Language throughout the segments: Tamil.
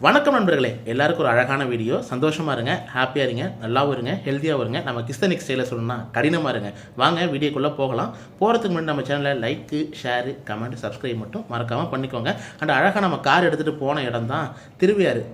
வணக்கம் நண்பர்களே, எல்லாருக்கும் ஒரு அழகான வீடியோ. சந்தோஷமாக இருங்க, ஹாப்பியாக இருங்க, நல்லாவும் இருங்க, ஹெல்த்தியாகவும் இருங்க. நம்ம கிறிஸ்தனிக் ஸ்டைலில் சொல்லணும்னா கடினமாக இருங்க. வாங்க வீடியோக்குள்ளே போகலாம். போகிறதுக்கு முன்னாடி நம்ம சேனலில் லைக்கு, ஷேரு, கமெண்ட், சப்ஸ்கிரைப் மட்டும் மறக்காமல் பண்ணிக்கோங்க. அண்ட் அழகாக நம்ம கார் எடுத்துகிட்டு போன இடம் தான்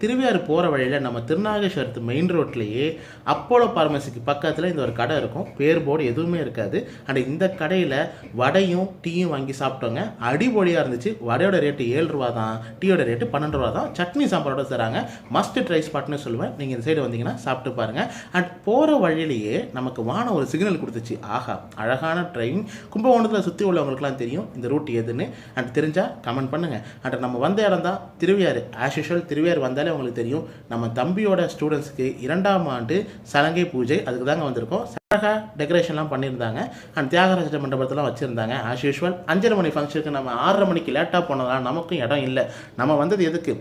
திருவையாறு போகிற வழியில் நம்ம திருநாகேஸ்வரத்து மெயின் ரோட்லேயே அப்போலோ பார்மசிக்கு பக்கத்தில் இந்த ஒரு கடை இருக்கும். பேர் போர்டு எதுவுமே இருக்காது. அண்ட் இந்த கடையில் வடையும் டீயும் வாங்கி சாப்பிட்டோங்க. அடிபொலியாக இருந்துச்சு. வடையோட ரேட்டு 7 ரூபா தான், டீயோட ரேட்டு 12 ரூபா தான். சட்னி சாம்பார் தராங்க. மஸ்ட் ட்ரை ஸ்பாட்னு சொல்லுவேன். நீங்கள் இந்த சைடு வந்தீங்கன்னா சாப்பிட்டு பாருங்க. அண்ட் போகிற வழியிலேயே நமக்கு வானம் ஒரு சிக்னல் கொடுத்துச்சு. ஆஹா, அழகான ட்ரெயின். கும்பகோணத்தில் சுற்றி உள்ளவங்களுக்குலாம் தெரியும் இந்த ரூட் எதுன்னு. அண்ட் தெரிஞ்சால் கமெண்ட் பண்ணுங்க. அண்ட் நம்ம வந்த இடம் தான் திருவையாறு. ஆஸ் யூஷுவல் திருவையாறு வந்தாலே உங்களுக்கு தெரியும், நம்ம தம்பியோட ஸ்டூடெண்ட்ஸ்க்கு 2ஆம் ஆண்டு சலங்கை பூஜை, அதுக்கு தாங்க வந்திருக்கோம். அழகாக டெக்கரேஷன்லாம் பண்ணியிருந்தாங்க. அண்ட் தியாகராஜ மண்டபத்தெல்லாம் வச்சுருந்தாங்க. ஆஸ் யூஷுவல் 5:30 மணி ஃபங்க்ஷனுக்கு நம்ம 6:30 மணிக்கு லேட்டாக போனதால் நமக்கும் இடம் இல்லை. நம்ம வந்தது எதுக்கு?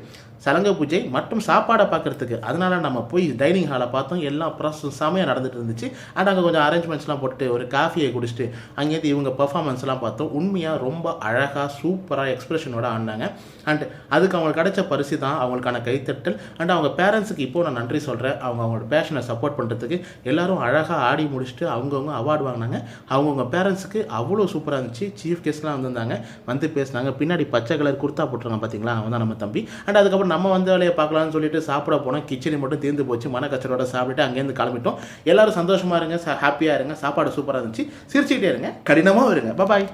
சலங்கை பூஜை மற்றும் சாப்பாடை பார்க்குறதுக்கு. அதனால நம்ம போய் டைனிங் ஹாலை பார்த்தோம். எல்லாம் ப்ராசஸ் செமையாக நடந்துட்டு இருந்துச்சு. அண்ட் அங்கே கொஞ்சம் அரேஞ்ச்மெண்ட்ஸ்லாம் போட்டு ஒரு காஃபியை குடிச்சிட்டு அங்கேருந்து இவங்க பெர்ஃபார்மன்ஸ்லாம் பார்த்தோம். உண்மையாக ரொம்ப அழகாக சூப்பராக எக்ஸ்பிரஷனோட ஆடினாங்க. அண்ட் அதுக்கு அவங்களுக்கு கிடைச்ச பரிசு தான் அவங்களுக்கான கைத்தட்டல். அண்ட் அவங்க பேரண்ட்ஸுக்கு இப்போது நான் நன்றி சொல்கிறேன். அவங்களோட பேஷனை சப்போர்ட் பண்ணுறதுக்கு. எல்லோரும் அழகாக ஆடி முடிச்சுட்டு அவங்கவுங்க அவார்டு வாங்கினாங்க. அவங்கவுங்க பேரண்ட்ஸுக்கு அவ்வளோ சூப்பராக இருந்துச்சு. சீஃப் கெஸ்ட்லாம் வந்திருந்தாங்க, வந்து பேசினாங்க. பின்னாடி பச்சை கலர் குர்த்தா போட்டுருங்க பார்த்தீங்களா, அவன் தான் நம்ம தம்பி. அண்ட் அதுக்கப்புறம் நம்ம வந்து வேலையை பார்க்கலாம்னு சொல்லிட்டு சாப்பிட போனோம். கிச்சடி மட்டும் தீர்ந்து போச்சு. மனக்கச்சரோட சாப்பிட்டு அங்கேருந்து கிளம்பிட்டோம். எல்லாரும் சந்தோஷமாக இருங்க, ஹாப்பியாக இருங்க. சாப்பாடு சூப்பராக இருந்துச்சு. சிரிச்சுக்கிட்டே இருங்க, கடினமாக இருங்க. பாய்.